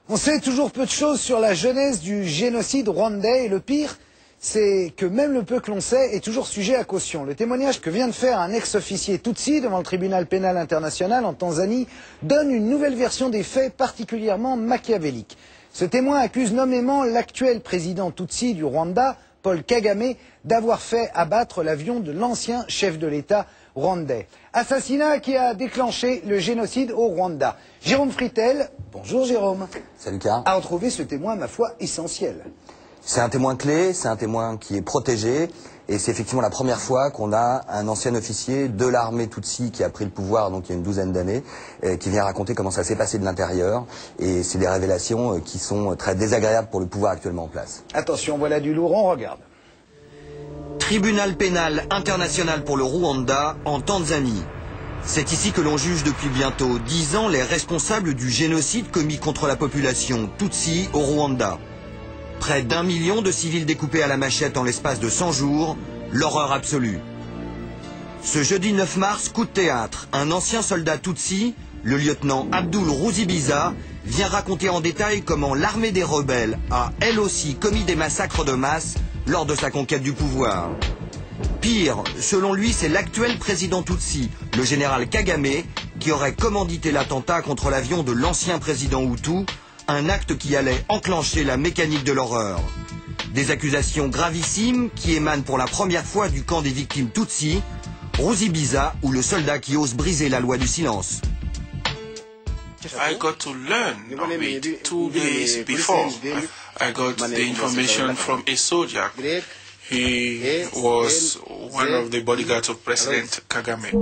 On sait toujours peu de choses sur la genèse du génocide rwandais et le pire, c'est que même le peu que l'on sait est toujours sujet à caution. Le témoignage que vient de faire un ex-officier Tutsi devant le tribunal pénal international en Tanzanie donne une nouvelle version des faits particulièrement machiavélique. Ce témoin accuse nommément l'actuel président Tutsi du Rwanda, Paul Kagame, d'avoir fait abattre l'avion de l'ancien chef de l'État rwandais. Assassinat qui a déclenché le génocide au Rwanda. Jérôme Fritel, bonjour Jérôme. Salut Car. A retrouvé ce témoin, ma foi, essentiel. C'est un témoin clé, c'est un témoin qui est protégé, et c'est effectivement la première fois qu'on a un ancien officier de l'armée Tutsi qui a pris le pouvoir donc il y a une douzaine d'années, qui vient raconter comment ça s'est passé de l'intérieur, et c'est des révélations qui sont très désagréables pour le pouvoir actuellement en place. Attention, voilà du lourd, on regarde. Tribunal pénal international pour le Rwanda en Tanzanie. C'est ici que l'on juge depuis bientôt 10 ans les responsables du génocide commis contre la population Tutsi au Rwanda. Près d'1 million de civils découpés à la machette en l'espace de 100 jours, l'horreur absolue. Ce jeudi 9 mars, coup de théâtre, un ancien soldat Tutsi, le lieutenant Abdul Ruzibiza, vient raconter en détail comment l'armée des rebelles a elle aussi commis des massacres de masse lors de sa conquête du pouvoir. Pire, selon lui, c'est l'actuel président Tutsi, le général Kagame, qui aurait commandité l'attentat contre l'avion de l'ancien président Hutu, un acte qui allait enclencher la mécanique de l'horreur. Des accusations gravissimes qui émanent pour la première fois du camp des victimes Tutsi, Ruzibiza ou le soldat qui ose briser la loi du silence. I got to learn of it 2 days before. I got the information from a soldier. He was one of the bodyguards of President Kagame.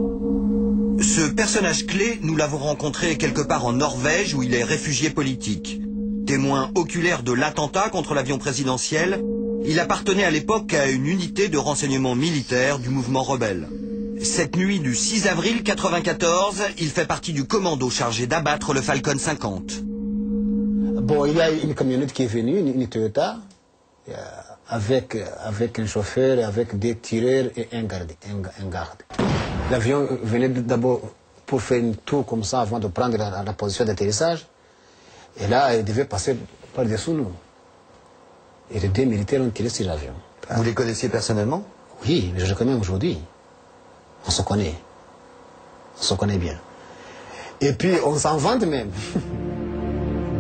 Ce personnage clé, nous l'avons rencontré quelque part en Norvège où il est réfugié politique. Témoin oculaire de l'attentat contre l'avion présidentiel, il appartenait à l'époque à une unité de renseignement militaire du mouvement rebelle. Cette nuit du 6 avril 1994, il fait partie du commando chargé d'abattre le Falcon 50. Bon, il y a une camionnette qui est venue, une Toyota, avec un chauffeur, avec des tireurs et un garde. L'avion venait d'abord pour faire une tour comme ça avant de prendre la position d'atterrissage. Et là, il devait passer par-dessous nous. Et les deux militaires ont tiré sur l'avion. Vous les connaissiez personnellement? Oui, mais je les connais aujourd'hui. On se connaît. On se connaît bien. Et puis, on s'en vante même.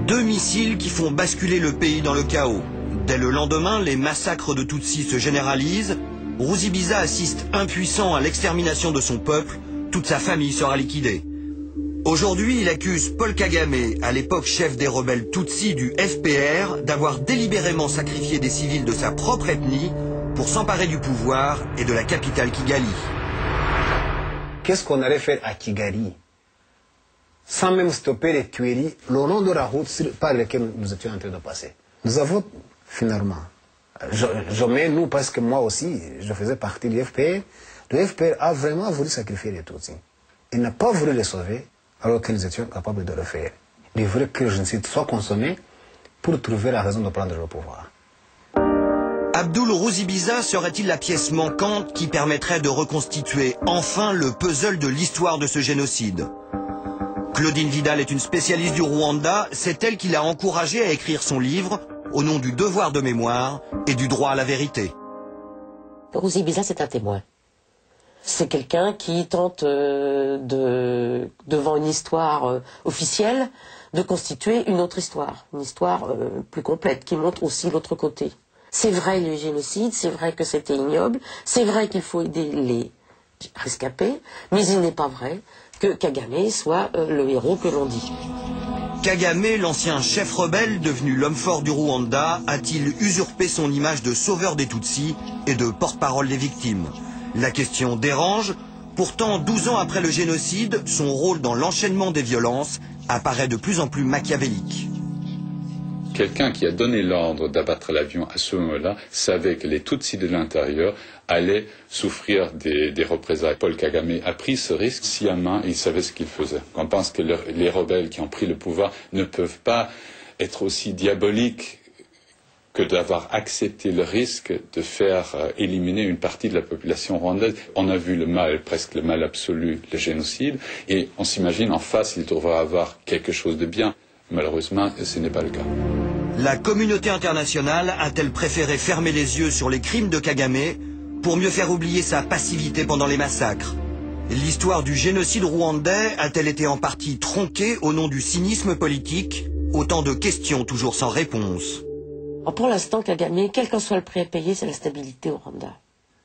2 missiles qui font basculer le pays dans le chaos. Dès le lendemain, les massacres de Tutsis se généralisent. Ruzibiza assiste impuissant à l'extermination de son peuple. Toute sa famille sera liquidée. Aujourd'hui, il accuse Paul Kagame, à l'époque chef des rebelles Tutsis du FPR, d'avoir délibérément sacrifié des civils de sa propre ethnie pour s'emparer du pouvoir et de la capitale Kigali. Qu'est-ce qu'on allait faire à Kigali sans même stopper les tueries le long de la route par laquelle nous étions en train de passer? Nous avons finalement, je mets nous parce que moi aussi, je faisais partie du FPR. Le FPR a vraiment voulu sacrifier les Tutsis. Il n'a pas voulu les sauver alors que nous étions capables de le faire. Il voulait que le génocide soit consommé pour trouver la raison de prendre le pouvoir. Abdul Ruzibiza serait-il la pièce manquante qui permettrait de reconstituer enfin le puzzle de l'histoire de ce génocide? Claudine Vidal est une spécialiste du Rwanda, c'est elle qui l'a encouragé à écrire son livre au nom du devoir de mémoire et du droit à la vérité. Ruzibiza, c'est un témoin. C'est quelqu'un qui tente devant une histoire officielle de constituer une autre histoire, une histoire plus complète, qui montre aussi l'autre côté. C'est vrai le génocide, c'est vrai que c'était ignoble, c'est vrai qu'il faut aider les rescapés, mais il n'est pas vrai que Kagame soit le héros que l'on dit. Kagame, l'ancien chef rebelle devenu l'homme fort du Rwanda, a-t-il usurpé son image de sauveur des Tutsis et de porte-parole des victimes? La question dérange. Pourtant, 12 ans après le génocide, son rôle dans l'enchaînement des violences apparaît de plus en plus machiavélique. Quelqu'un qui a donné l'ordre d'abattre l'avion à ce moment-là savait que les Tutsis de l'intérieur allaient souffrir des représailles. Paul Kagame a pris ce risque sciemment et il savait ce qu'il faisait. On pense que les rebelles qui ont pris le pouvoir ne peuvent pas être aussi diaboliques que d'avoir accepté le risque de faire éliminer une partie de la population rwandaise. On a vu le mal, presque le mal absolu, le génocide, et on s'imagine en face il devrait avoir quelque chose de bien. Malheureusement, ce n'est pas le cas. La communauté internationale a-t-elle préféré fermer les yeux sur les crimes de Kagame pour mieux faire oublier sa passivité pendant les massacres? L'histoire du génocide rwandais a-t-elle été en partie tronquée au nom du cynisme politique? Autant de questions toujours sans réponse. Pour l'instant, Kagame, quel qu'en soit le prix à payer, c'est la stabilité au Rwanda.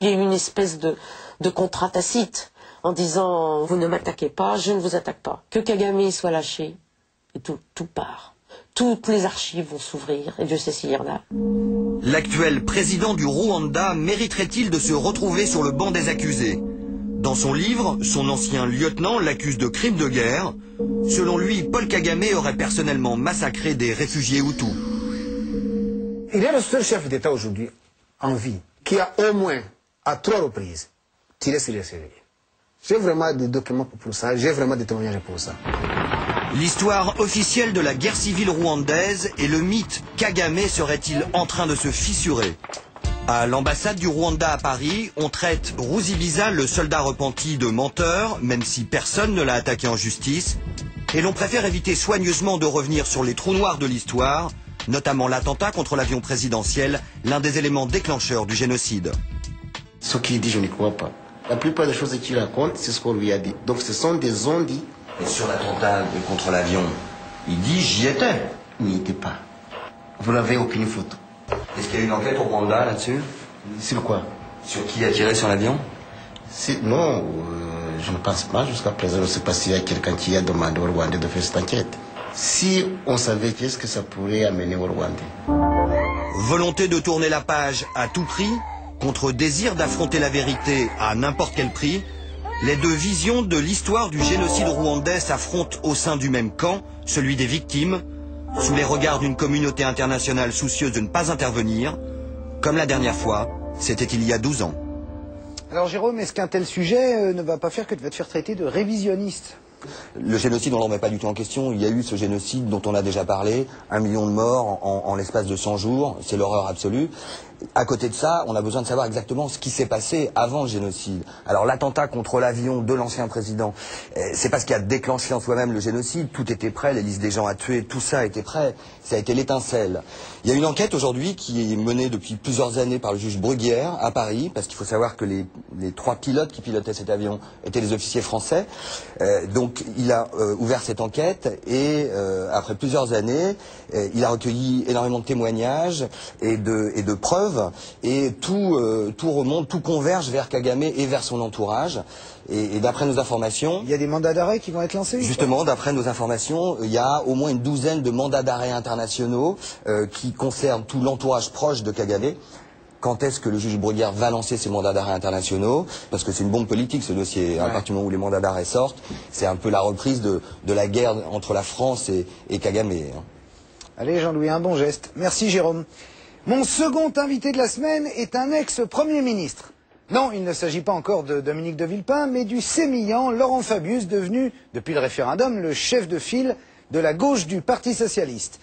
Il y a eu une espèce de contrat tacite en disant « vous ne m'attaquez pas, je ne vous attaque pas ». Que Kagame soit lâché, et tout part. Toutes les archives vont s'ouvrir, et Dieu sait s'il y en a. L'actuel président du Rwanda mériterait-il de se retrouver sur le banc des accusés? Dans son livre, son ancien lieutenant l'accuse de crimes de guerre. Selon lui, Paul Kagame aurait personnellement massacré des réfugiés Hutus. Il est le seul chef d'État aujourd'hui en vie qui a au moins, à 3 reprises, tiré sur les civils. J'ai vraiment des documents pour ça, j'ai vraiment des témoignages pour ça. L'histoire officielle de la guerre civile rwandaise et le mythe Kagame serait-il en train de se fissurer? À l'ambassade du Rwanda à Paris, on traite Ruzibiza, le soldat repenti, de menteur, même si personne ne l'a attaqué en justice. Et l'on préfère éviter soigneusement de revenir sur les trous noirs de l'histoire, notamment l'attentat contre l'avion présidentiel, l'un des éléments déclencheurs du génocide. Ce qu'il dit, je ne crois pas. La plupart des choses qu'il raconte, c'est ce qu'on lui a dit. Donc ce sont des on-dit. Et sur l'attentat contre l'avion, il dit j'y étais. Il n'y était pas. Vous n'avez aucune photo. Est-ce qu'il y a eu une enquête au Rwanda là-dessus? Sur quoi? Sur qui a tiré sur l'avion? Non, je ne pense pas. Jusqu'à présent, je ne sais pas s'il y a quelqu'un qui a demandé au Rwandais de faire cette enquête. Si on savait qu'est-ce que ça pourrait amener au Rwandais. Volonté de tourner la page à tout prix, contre désir d'affronter la vérité à n'importe quel prix, les deux visions de l'histoire du génocide rwandais s'affrontent au sein du même camp, celui des victimes, sous les regards d'une communauté internationale soucieuse de ne pas intervenir, comme la dernière fois, c'était il y a 12 ans. Alors Jérôme, est-ce qu'un tel sujet ne va pas faire que tu vas te faire traiter de révisionniste? Le génocide, on ne le remet pas du tout en question. Il y a eu ce génocide dont on a déjà parlé, 1 million de morts en l'espace de 100 jours, c'est l'horreur absolue. À côté de ça, on a besoin de savoir exactement ce qui s'est passé avant le génocide. Alors l'attentat contre l'avion de l'ancien président, c'est pas ce qui a déclenché en soi-même le génocide. Tout était prêt, les listes des gens à tuer, tout ça était prêt. Ça a été l'étincelle. Il y a une enquête aujourd'hui qui est menée depuis plusieurs années par le juge Bruguière à Paris, parce qu'il faut savoir que les 3 pilotes qui pilotaient cet avion étaient des officiers français. Donc il a ouvert cette enquête et après plusieurs années, il a recueilli énormément de témoignages et de preuves. Et tout remonte, tout converge vers Kagame et vers son entourage. Et d'après nos informations... Il y a des mandats d'arrêt qui vont être lancés? Justement, d'après nos informations, il y a au moins une douzaine de mandats d'arrêt internationaux qui concernent tout l'entourage proche de Kagame. Quand est-ce que le juge Bruguière va lancer ces mandats d'arrêt internationaux? Parce que c'est une bombe politique ce dossier. À partir du moment où les mandats d'arrêt sortent, c'est un peu la reprise de la guerre entre la France et Kagame. Allez Jean-Louis, un bon geste. Merci Jérôme. Mon second invité de la semaine est un ex-premier ministre. Non, il ne s'agit pas encore de Dominique de Villepin, mais du sémillant Laurent Fabius, devenu, depuis le référendum, le chef de file de la gauche du Parti socialiste.